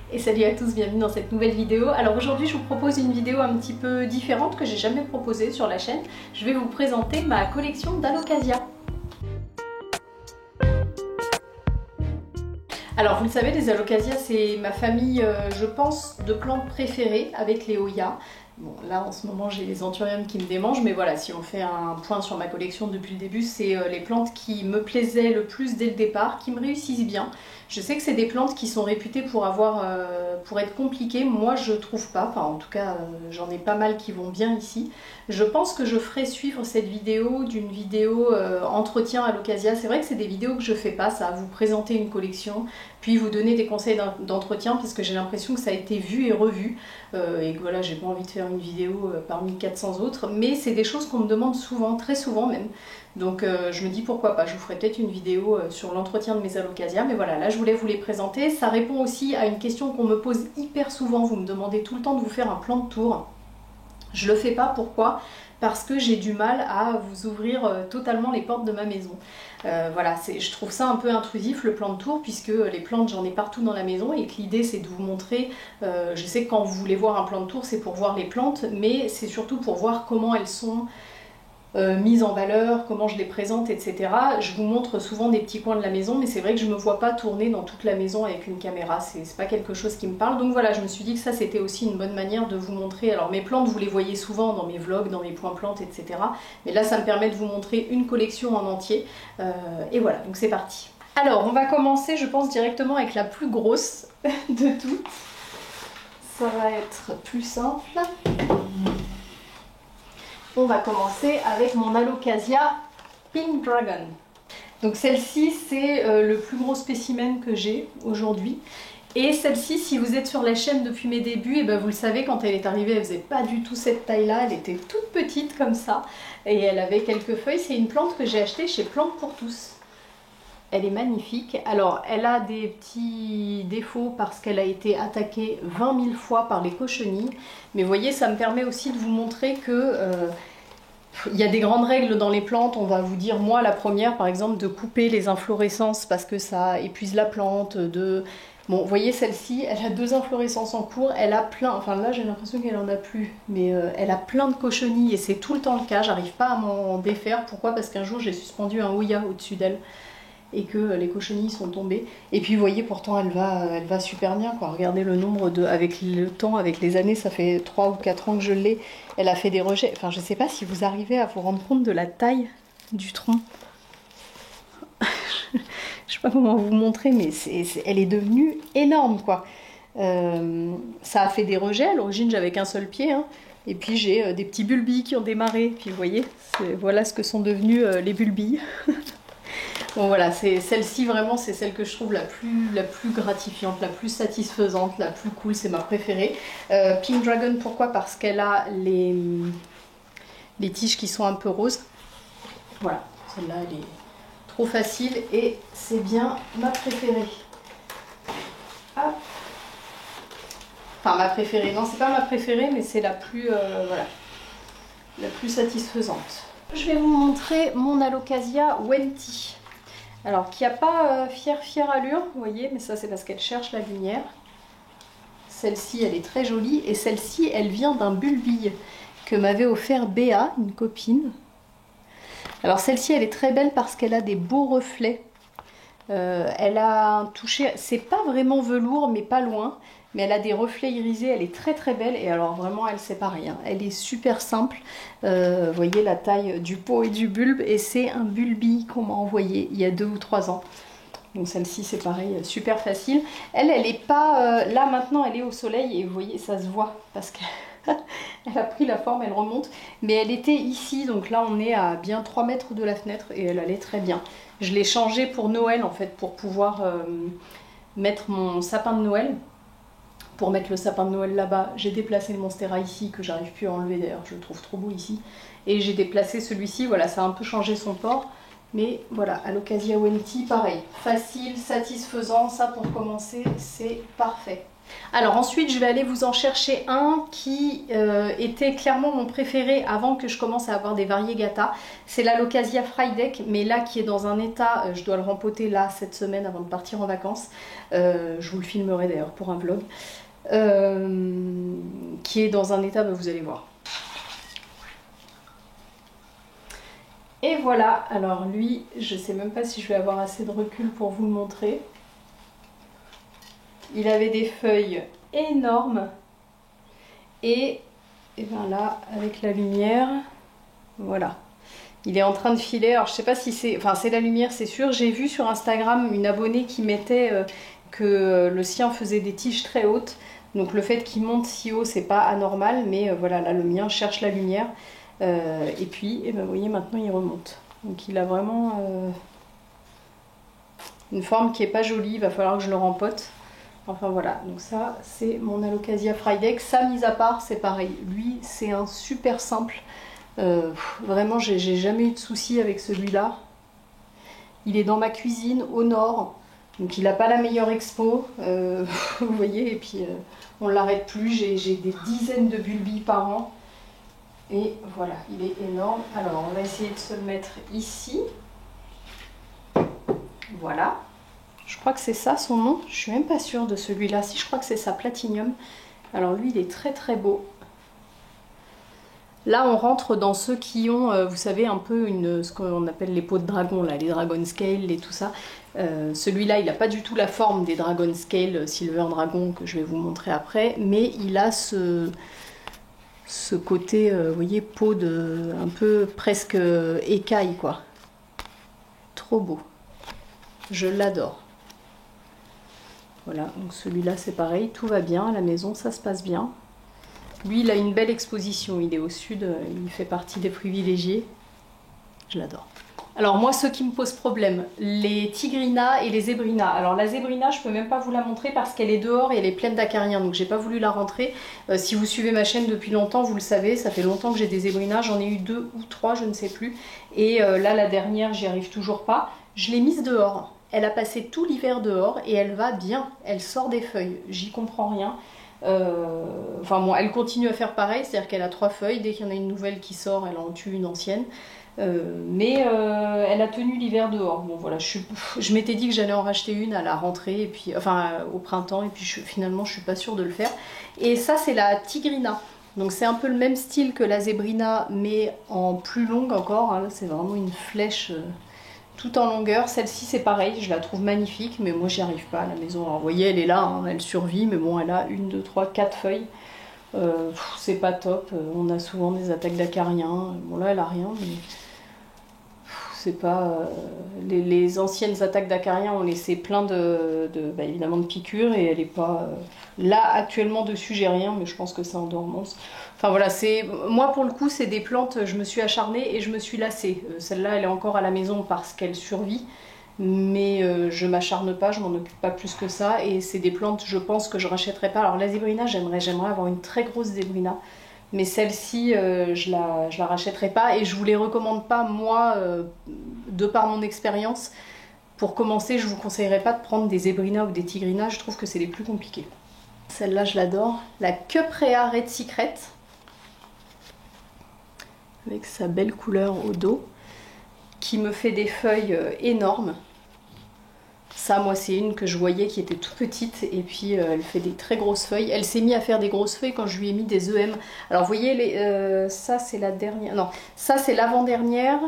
Et salut à tous, bienvenue dans cette nouvelle vidéo. Alors aujourd'hui je vous propose une vidéo un petit peu différente que j'ai jamais proposée sur la chaîne. Je vais vous présenter ma collection d'Alocasia. Alors vous le savez, les Alocasia c'est ma famille, je pense, de plantes préférées avec les Hoya. Bon, là en ce moment j'ai les anthuriums qui me démangent, mais voilà, si on fait un point sur ma collection depuis le début, c'est les plantes qui me plaisaient le plus dès le départ, qui me réussissent bien. Je sais que c'est des plantes qui sont réputées pour être compliquées, moi je trouve pas, enfin en tout cas j'en ai pas mal qui vont bien ici. Je pense que je ferai suivre cette vidéo d'une vidéo entretien Alocasia. C'est vrai que c'est des vidéos que je fais pas, ça, vous présenter une collection, puis vous donner des conseils d'entretien parce que j'ai l'impression que ça a été vu et revu et que voilà, j'ai pas envie de faire une vidéo parmi 400 autres, mais c'est des choses qu'on me demande souvent, très souvent même. Donc je me dis pourquoi pas, je vous ferai peut-être une vidéo sur l'entretien de mes Alocasia, mais voilà, là je voulais vous les présenter. Ça répond aussi à une question qu'on me pose hyper souvent, vous me demandez tout le temps de vous faire un plan de tour. Je le fais pas, pourquoi ? Parce que j'ai du mal à vous ouvrir totalement les portes de ma maison. Voilà, je trouve ça un peu intrusif le plan de tour, puisque les plantes j'en ai partout dans la maison et que l'idée c'est de vous montrer, je sais que quand vous voulez voir un plan de tour c'est pour voir les plantes, mais c'est surtout pour voir comment elles sont mise en valeur, comment je les présente, etc. Je vous montre souvent des petits coins de la maison, mais c'est vrai que je ne me vois pas tourner dans toute la maison avec une caméra, c'est pas quelque chose qui me parle. Donc voilà, je me suis dit que ça c'était aussi une bonne manière de vous montrer. Alors mes plantes, vous les voyez souvent dans mes vlogs, dans mes points plantes, etc. Mais là ça me permet de vous montrer une collection en entier. Et voilà, donc c'est parti. Alors on va commencer, je pense, directement avec la plus grosse de toutes. Ça va être plus simple. On va commencer avec mon Alocasia Pink Dragon. Donc celle-ci c'est le plus gros spécimen que j'ai aujourd'hui. Et celle-ci, si vous êtes sur la chaîne depuis mes débuts, et ben vous le savez, quand elle est arrivée, elle faisait pas du tout cette taille-là, elle était toute petite comme ça. Et elle avait quelques feuilles, c'est une plante que j'ai achetée chez Plantes pour tous. Elle est magnifique. Alors, elle a des petits défauts parce qu'elle a été attaquée 20 000 fois par les cochenilles. Mais vous voyez, ça me permet aussi de vous montrer que il y a des grandes règles dans les plantes. On va vous dire, moi, la première, par exemple, de couper les inflorescences parce que ça épuise la plante. Bon, vous voyez, celle-ci, elle a 2 inflorescences en cours. Elle a plein, enfin là, j'ai l'impression qu'elle en a plus. Mais elle a plein de cochenilles et c'est tout le temps le cas. J'arrive pas à m'en défaire. Pourquoi ? Parce qu'un jour, j'ai suspendu un Hoya au-dessus d'elle et que les cochenilles sont tombées. Et puis vous voyez, pourtant elle va super bien, quoi. Regardez le nombre avec le temps, avec les années, ça fait 3 ou 4 ans que je l'ai. Elle a fait des rejets. Enfin, je sais pas si vous arrivez à vous rendre compte de la taille du tronc. Je sais pas comment vous montrer, mais elle est devenue énorme, quoi. Ça a fait des rejets. À l'origine, j'avais qu'un seul pied, hein. Et puis j'ai des petits bulbilles qui ont démarré. Puis vous voyez, voilà ce que sont devenus les bulbilles. Bon voilà, celle-ci vraiment c'est celle que je trouve la plus gratifiante, la plus satisfaisante, la plus cool, c'est ma préférée. Pink Dragon, pourquoi ? Parce qu'elle a les tiges qui sont un peu roses. Voilà, celle-là elle est trop facile et c'est bien ma préférée. Hop. Enfin ma préférée, non c'est pas ma préférée mais c'est la plus, voilà, la plus satisfaisante. Je vais vous montrer mon Alocasia Wenti. Alors, qui n'a pas fière allure, vous voyez, mais ça c'est parce qu'elle cherche la lumière. Celle-ci, elle est très jolie, et celle-ci, elle vient d'un bulbille que m'avait offert Béa, une copine. Alors celle-ci, elle est très belle parce qu'elle a des beaux reflets. Elle a un toucher, c'est pas vraiment velours, mais pas loin. Mais elle a des reflets irisés, elle est très très belle. Et alors vraiment, elle c'est pareil, hein. Elle est super simple. Vous voyez la taille du pot et du bulbe. Et c'est un bulbille qu'on m'a envoyé il y a 2 ou 3 ans. Donc celle-ci c'est pareil, super facile. Elle est pas... là maintenant, elle est au soleil et vous voyez, ça se voit. Parce qu'elle a pris la forme, elle remonte. Mais elle était ici, donc là on est à bien 3 mètres de la fenêtre. Et elle allait très bien. Je l'ai changée pour Noël en fait, pour pouvoir mettre mon sapin de Noël. Pour mettre le sapin de Noël là-bas, j'ai déplacé le Monstera ici, que j'arrive plus à enlever d'ailleurs, je le trouve trop beau ici. Et j'ai déplacé celui-ci, voilà, ça a un peu changé son port. Mais voilà, Alocasia Wenti, pareil, facile, satisfaisant, ça pour commencer, c'est parfait. Alors ensuite, je vais aller vous en chercher un qui était clairement mon préféré avant que je commence à avoir des variegata. C'est l'Alocasia Frydek, mais là qui est dans un état, je dois le rempoter là cette semaine avant de partir en vacances. Je vous le filmerai d'ailleurs pour un vlog. Qui est dans un état, vous allez voir. Et voilà, alors lui, je sais même pas si je vais avoir assez de recul pour vous le montrer. Il avait des feuilles énormes et bien là, avec la lumière, voilà. Il est en train de filer, alors je sais pas si c'est... Enfin, c'est la lumière, c'est sûr. J'ai vu sur Instagram une abonnée qui mettait que le sien faisait des tiges très hautes. Donc le fait qu'il monte si haut, c'est pas anormal, mais voilà, là, le mien cherche la lumière. Et puis, et ben, vous voyez, maintenant il remonte. Donc il a vraiment une forme qui est pas jolie, il va falloir que je le rempote. Enfin voilà, donc ça c'est mon Alocasia Frydek. Ça, mis à part, c'est pareil. Lui, c'est un super simple. Vraiment, j'ai jamais eu de soucis avec celui-là. Il est dans ma cuisine au nord, donc il n'a pas la meilleure expo. Vous voyez, et puis on ne l'arrête plus. J'ai des dizaines de bulbilles par an. Et voilà, il est énorme. Alors, on va essayer de se le mettre ici. Voilà. Je crois que c'est ça son nom. Je suis même pas sûre de celui-là. Si, je crois que c'est ça, Platinium. Alors lui, il est très très beau. Là, on rentre dans ceux qui ont, vous savez, un peu ce qu'on appelle les peaux de dragon, là, les Dragon Scale et tout ça. Celui-là, il n'a pas du tout la forme des Dragon Scale Silver Dragon que je vais vous montrer après. Mais il a ce côté, vous voyez, peau de un peu presque écaille, quoi. Trop beau. Je l'adore. Voilà, donc celui-là c'est pareil, tout va bien à la maison, ça se passe bien. Lui, il a une belle exposition, il est au sud, il fait partie des privilégiés. Je l'adore. Alors moi, ceux qui me posent problème, les Tigrina et les Zébrina. Alors la Zébrina, je peux même pas vous la montrer parce qu'elle est dehors et elle est pleine d'acariens, donc j'ai pas voulu la rentrer. Si vous suivez ma chaîne depuis longtemps, vous le savez, ça fait longtemps que j'ai des Zébrina, j'en ai eu 2 ou 3, je ne sais plus. Et là, la dernière, j'y arrive toujours pas. Je l'ai mise dehors. Elle a passé tout l'hiver dehors et elle va bien. Elle sort des feuilles, j'y comprends rien. Enfin bon, elle continue à faire pareil, c'est-à-dire qu'elle a 3 feuilles. Dès qu'il y en a une nouvelle qui sort, elle en tue une ancienne. Mais elle a tenu l'hiver dehors. Bon voilà, je m'étais dit que j'allais en racheter une à la rentrée, et puis, enfin au printemps, et puis finalement je suis pas sûre de le faire. Et ça c'est la Tigrina. Donc c'est un peu le même style que la Zébrina, mais en plus longue encore. Hein. C'est vraiment une flèche tout en longueur. Celle-ci c'est pareil, je la trouve magnifique, mais moi j'y arrive pas à la maison. Alors vous voyez, elle est là, hein, elle survit, mais bon, elle a 1, 2, 3, 4 feuilles. C'est pas top. On a souvent des attaques d'acariens. Bon là elle a rien, mais c'est pas les anciennes attaques d'acariens ont laissé plein bah, évidemment de piqûres, et elle est pas là actuellement dessus. J'ai rien, mais je pense que c'est en dormance. Enfin voilà, moi pour le coup c'est des plantes, je me suis acharnée et je me suis lassée. Celle-là elle est encore à la maison parce qu'elle survit, mais je m'acharne pas, je m'en occupe pas plus que ça, et c'est des plantes, je pense, que je rachèterai pas. Alors la Zébrina, j'aimerais avoir une très grosse Zébrina, mais celle-ci je la rachèterai pas, et je vous les recommande pas, moi, de par mon expérience. Pour commencer, je vous conseillerais pas de prendre des Zébrina ou des Tigrina, je trouve que c'est les plus compliqués. Celle-là je l'adore, la Cuprea Red Secret, avec sa belle couleur au dos, qui me fait des feuilles énormes. Ça, moi, c'est une que je voyais qui était toute petite, et puis elle fait des très grosses feuilles. Elle s'est mise à faire des grosses feuilles quand je lui ai mis des EM. Alors, vous voyez, ça, c'est la dernière. Non, ça, c'est l'avant-dernière,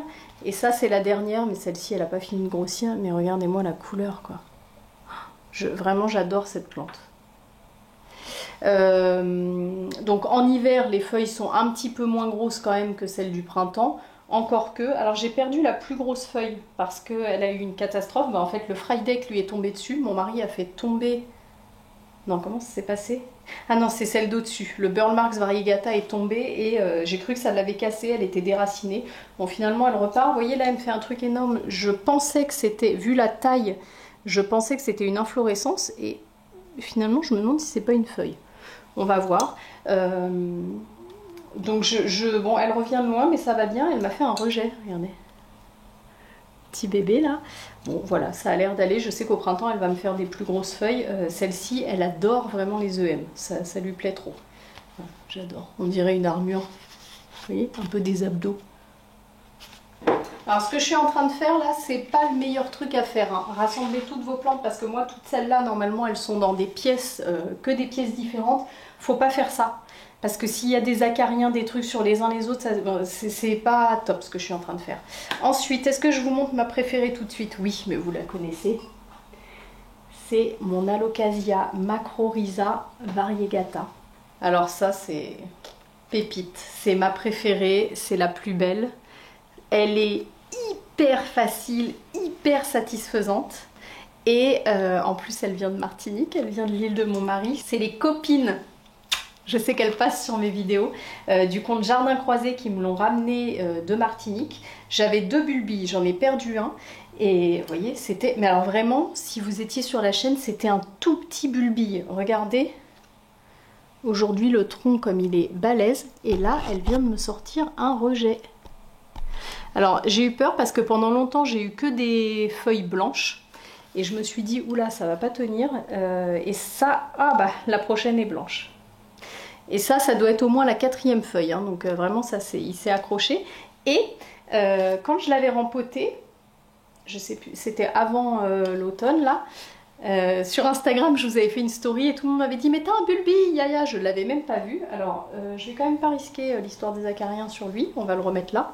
et ça, c'est la dernière, mais celle-ci, elle n'a pas fini de grossir. Mais regardez-moi la couleur, quoi. Vraiment, j'adore cette plante. Donc, en hiver, les feuilles sont un petit peu moins grosses quand même que celles du printemps. Encore que, alors j'ai perdu la plus grosse feuille parce qu'elle a eu une catastrophe. Bah, en fait, le Frydek lui est tombé dessus. Mon mari a fait tomber... Non, comment ça s'est passé? Ah non, c'est celle d'au-dessus. Le Burl Marks Variegata est tombé, et j'ai cru que ça l'avait cassée. Elle était déracinée. Bon, finalement, elle repart. Vous voyez, là, elle me fait un truc énorme. Je pensais que c'était, vu la taille, je pensais que c'était une inflorescence. Et finalement, je me demande si c'est pas une feuille. On va voir. Donc bon, elle revient de loin, mais ça va bien. Elle m'a fait un rejet, regardez. petit bébé là. Bon voilà, ça a l'air d'aller. Je sais qu'au printemps, elle va me faire des plus grosses feuilles. Celle-ci, elle adore vraiment les EM. Ça lui plaît trop. Voilà, j'adore. On dirait une armure. Vous voyez, un peu des abdos. Alors ce que je suis en train de faire là, c'est pas le meilleur truc à faire, hein. Rassembler toutes vos plantes parce que moi toutes celles-là normalement elles sont dans des pièces, que des pièces différentes. Faut pas faire ça parce que s'il y a des acariens, des trucs sur les uns les autres, c'est pas top ce que je suis en train de faire. Ensuite, est-ce que je vous montre ma préférée tout de suite? Oui, mais vous la connaissez. C'est mon Alocasia macrorhiza variegata. Alors ça c'est pépite, c'est ma préférée, c'est la plus belle. Elle est hyper facile, hyper satisfaisante. Et en plus, elle vient de Martinique, elle vient de l'île de mon mari. C'est les copines, je sais qu'elles passent sur mes vidéos, du compte Jardin Croisé qui me l'ont ramené de Martinique. J'avais 2 bulbilles, j'en ai perdu un. Et vous voyez, c'était... Mais alors vraiment, si vous étiez sur la chaîne, c'était un tout petit bulbille. Regardez, aujourd'hui le tronc comme il est balèze. Et là, elle vient de me sortir un rejet. Alors j'ai eu peur parce que pendant longtemps j'ai eu que des feuilles blanches et je me suis dit oula ça va pas tenir et ça, ah bah la prochaine est blanche. Et ça doit être au moins la 4e feuille, hein, donc vraiment ça il s'est accroché. Et quand je l'avais rempoté, je sais plus, c'était avant l'automne là, sur Instagram je vous avais fait une story et tout le monde m'avait dit mais t'as un bulbille Yaya, je l'avais même pas vu. Alors je vais quand même pas risquer l'histoire des acariens sur lui, on va le remettre là.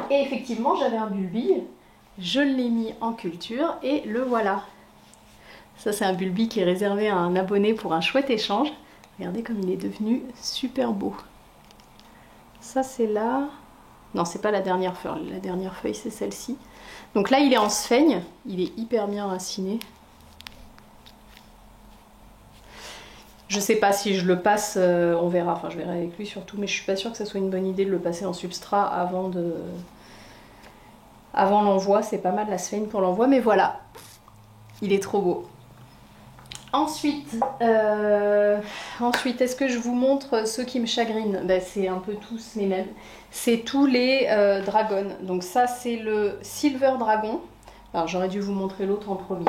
Et effectivement, j'avais un bulbille, je l'ai mis en culture et le voilà. Ça, c'est un bulbille qui est réservé à un abonné pour un chouette échange. Regardez comme il est devenu super beau. Ça, c'est là... Non, c'est pas la dernière feuille. La dernière feuille, c'est celle-ci. Donc là, il est en sphaigne. Il est hyper bien raciné. Je sais pas si je le passe, on verra. Enfin, je verrai avec lui surtout. Mais je suis pas sûre que ça soit une bonne idée de le passer en substrat avant de... Avant l'envoi, c'est pas mal la sphaigne pour l'envoi, mais voilà, il est trop beau. Ensuite, est-ce que je vous montre ceux qui me chagrinent? Ben, c'est un peu tous les mêmes. C'est tous les dragons. Donc ça, c'est le Silver Dragon. Alors j'aurais dû vous montrer l'autre en premier.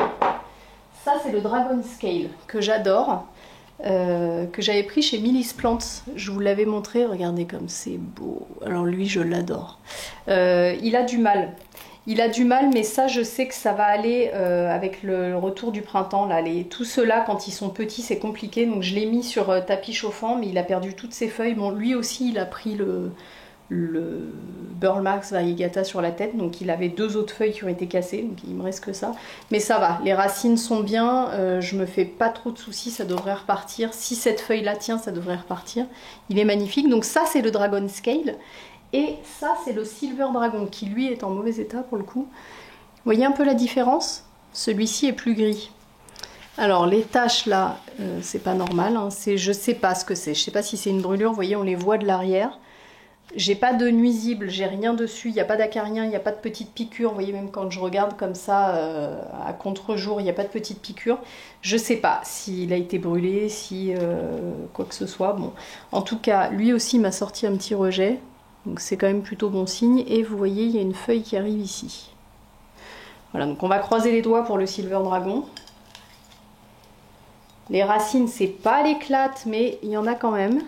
Ça, c'est le Dragon Scale, que j'adore. Que j'avais pris chez Millis Plants. Je vous l'avais montré, regardez comme c'est beau. Alors lui, je l'adore. Il a du mal. Il a du mal, mais ça, je sais que ça va aller avec le retour du printemps. Là, tous ceux-là, quand ils sont petits, c'est compliqué. Donc, je l'ai mis sur tapis chauffant, mais il a perdu toutes ses feuilles. Bon, lui aussi, il a pris le Burlmax variegata sur la tête. Donc, il avait 2 autres feuilles qui ont été cassées. Donc, il me reste que ça. Mais ça va, les racines sont bien. Je me fais pas trop de soucis, ça devrait repartir. Si cette feuille-là tient, ça devrait repartir. Il est magnifique. Donc, ça, c'est le Dragon Scale. Et ça, c'est le Silver Dragon qui, lui, est en mauvais état pour le coup. Vous voyez un peu la différence? Celui-ci est plus gris. Alors, les taches, là, c'est pas normal. Hein. Je sais pas ce que c'est. Je sais pas si c'est une brûlure. Vous voyez, on les voit de l'arrière. J'ai pas de nuisible, j'ai rien dessus. Il n'y a pas d'acarien, il n'y a pas de petites piqûres. Vous voyez, même quand je regarde comme ça, à contre-jour, il n'y a pas de petites piqûres. Je sais pas s'il a été brûlé, si quoi que ce soit. Bon, en tout cas, lui aussi m'a sorti un petit rejet. Donc c'est quand même plutôt bon signe. Et vous voyez, il y a une feuille qui arrive ici. Voilà, donc on va croiser les doigts pour le Silver Dragon. Les racines, c'est pas l'éclate, mais il y en a quand même.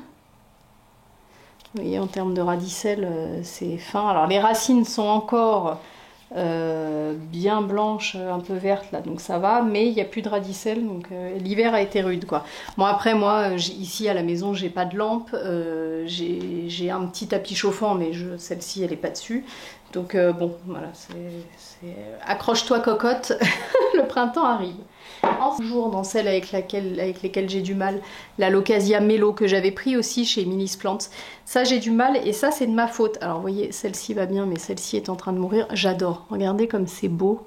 Vous voyez, en termes de radicelle, c'est fin. Alors les racines sont encore bien blanches, un peu vertes là, donc ça va, mais il n'y a plus de radicelle, donc l'hiver a été rude quoi. Bon après moi, ici à la maison, j'ai pas de lampe, j'ai un petit tapis chauffant, mais celle-ci elle est pas dessus. Donc bon, voilà, accroche-toi cocotte, le printemps arrive. Toujours dans celle avec lesquelles j'ai du mal, la Locasia Mello que j'avais pris aussi chez Millis Plants. Ça j'ai du mal et ça c'est de ma faute. Alors vous voyez, celle-ci va bien mais celle-ci est en train de mourir. J'adore, regardez comme c'est beau.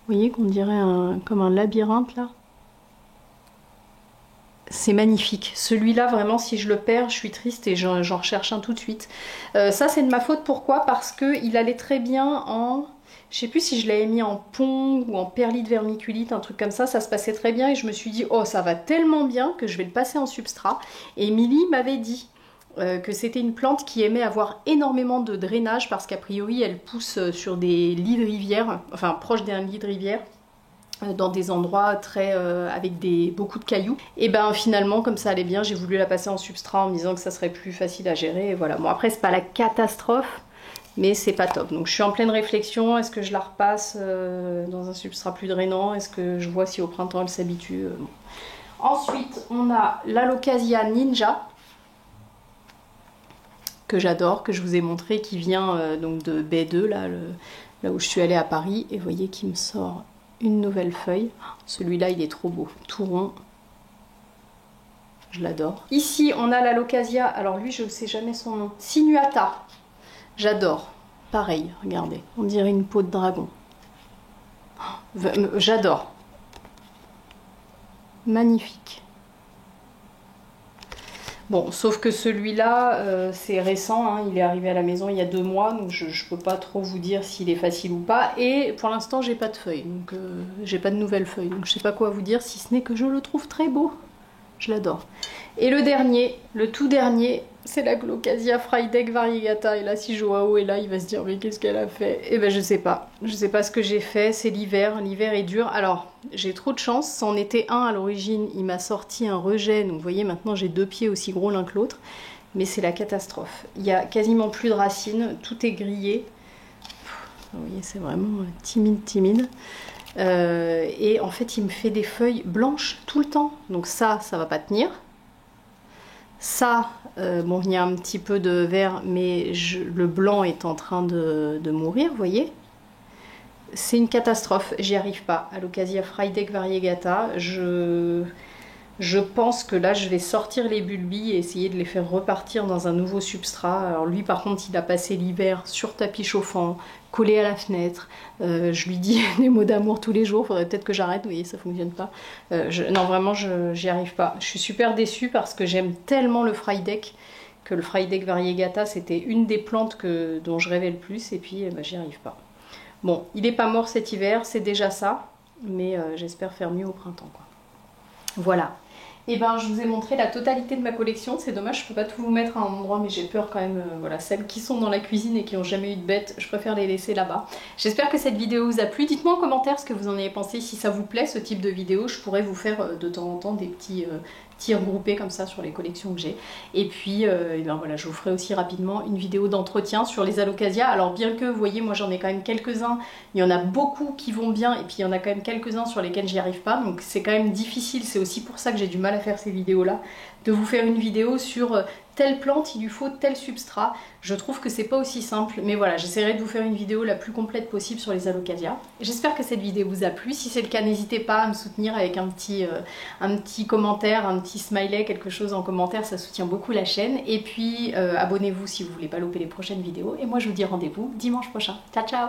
Vous voyez qu'on dirait comme un labyrinthe là. C'est magnifique. Celui-là, vraiment, si je le perds, je suis triste et j'en recherche un tout de suite. Ça, c'est de ma faute. Pourquoi? Parce qu'il allait très bien en... Je sais plus si je l'avais mis en pont ou en perlite vermiculite, un truc comme ça se passait très bien. Et je me suis dit, oh, ça va tellement bien que je vais le passer en substrat. Et Émilie m'avait dit, que c'était une plante qui aimait avoir énormément de drainage parce qu'a priori elle pousse sur des lits de rivière, enfin proche d'un lit de rivière, dans des endroits très avec beaucoup de cailloux. Et ben finalement, comme ça allait bien, j'ai voulu la passer en substrat en me disant que ça serait plus facile à gérer. Et voilà. Bon, après c'est pas la catastrophe, mais c'est pas top. Donc je suis en pleine réflexion. Est-ce que je la repasse dans un substrat plus drainant? Est-ce que je vois si au printemps elle s'habitue? Bon. Ensuite, on a l'Alocasia Ninja, que j'adore, que je vous ai montré, qui vient donc de B2, là où je suis allée à Paris. Et vous voyez qu'il me sort une nouvelle feuille. Celui-là, il est trop beau, tout rond. Je l'adore. Ici, on a l'Alocasia. Alors lui, je ne sais jamais son nom. Sinuata. J'adore. Pareil, regardez. On dirait une peau de dragon. J'adore. Magnifique. Bon, sauf que celui-là, c'est récent, hein, il est arrivé à la maison il y a 2 mois, donc je ne peux pas trop vous dire s'il est facile ou pas. Et pour l'instant, j'ai pas de feuilles, donc j'ai pas de nouvelles feuilles, donc je sais pas quoi vous dire, si ce n'est que je le trouve très beau. Je l'adore. Et le dernier, le tout dernier, c'est la Glaucasia Frydek variegata. Et là, si Joao est là, il va se dire mais qu'est-ce qu'elle a fait? Eh ben je sais pas. Je sais pas ce que j'ai fait. C'est l'hiver. L'hiver est dur. Alors, j'ai trop de chance. C'en était un à l'origine. Il m'a sorti un rejet. Donc vous voyez, maintenant j'ai 2 pieds aussi gros l'un que l'autre. Mais c'est la catastrophe. Il y a quasiment plus de racines. Tout est grillé. Vous voyez, c'est vraiment timide. Et en fait il me fait des feuilles blanches tout le temps, donc ça va pas tenir. Ça, bon, il y a un petit peu de vert, mais le blanc est en train de mourir, vous voyez. C'est une catastrophe, j'y arrive pas. Alocasia Frydek variegata, je pense que là je vais sortir les bulbilles et essayer de les faire repartir dans un nouveau substrat. Alors lui par contre il a passé l'hiver sur tapis chauffant, collé à la fenêtre. Je lui dis des mots d'amour tous les jours, faudrait peut-être que j'arrête, vous voyez ça fonctionne pas. Non vraiment j'y arrive pas. Je suis super déçue parce que j'aime tellement le Frydek que le Frydek variegata c'était une des plantes dont je rêvais le plus et puis j'y arrive pas. Bon, il est pas mort cet hiver, c'est déjà ça, mais j'espère faire mieux au printemps quoi. Voilà. Et ben je vous ai montré la totalité de ma collection, c'est dommage je peux pas tout vous mettre à un endroit mais j'ai peur quand même, voilà, celles qui sont dans la cuisine et qui n'ont jamais eu de bêtes, je préfère les laisser là-bas. J'espère que cette vidéo vous a plu, dites-moi en commentaire ce que vous en avez pensé, si ça vous plaît ce type de vidéo, je pourrais vous faire de temps en temps des petits tirs groupés comme ça sur les collections que j'ai. Et puis et ben voilà, je vous ferai aussi rapidement une vidéo d'entretien sur les Alocasia. Alors bien que vous voyez moi j'en ai quand même quelques-uns, il y en a beaucoup qui vont bien et puis il y en a quand même quelques-uns sur lesquels j'y arrive pas, donc c'est quand même difficile, c'est aussi pour ça que j'ai du mal à faire ces vidéos là, de vous faire une vidéo sur telle plante, il lui faut tel substrat. Je trouve que c'est pas aussi simple, mais voilà, j'essaierai de vous faire une vidéo la plus complète possible sur les Alocasia. J'espère que cette vidéo vous a plu. Si c'est le cas, n'hésitez pas à me soutenir avec un petit commentaire, un petit smiley, quelque chose en commentaire, ça soutient beaucoup la chaîne. Et puis abonnez-vous si vous voulez pas louper les prochaines vidéos. Et moi je vous dis rendez-vous dimanche prochain. Ciao ciao!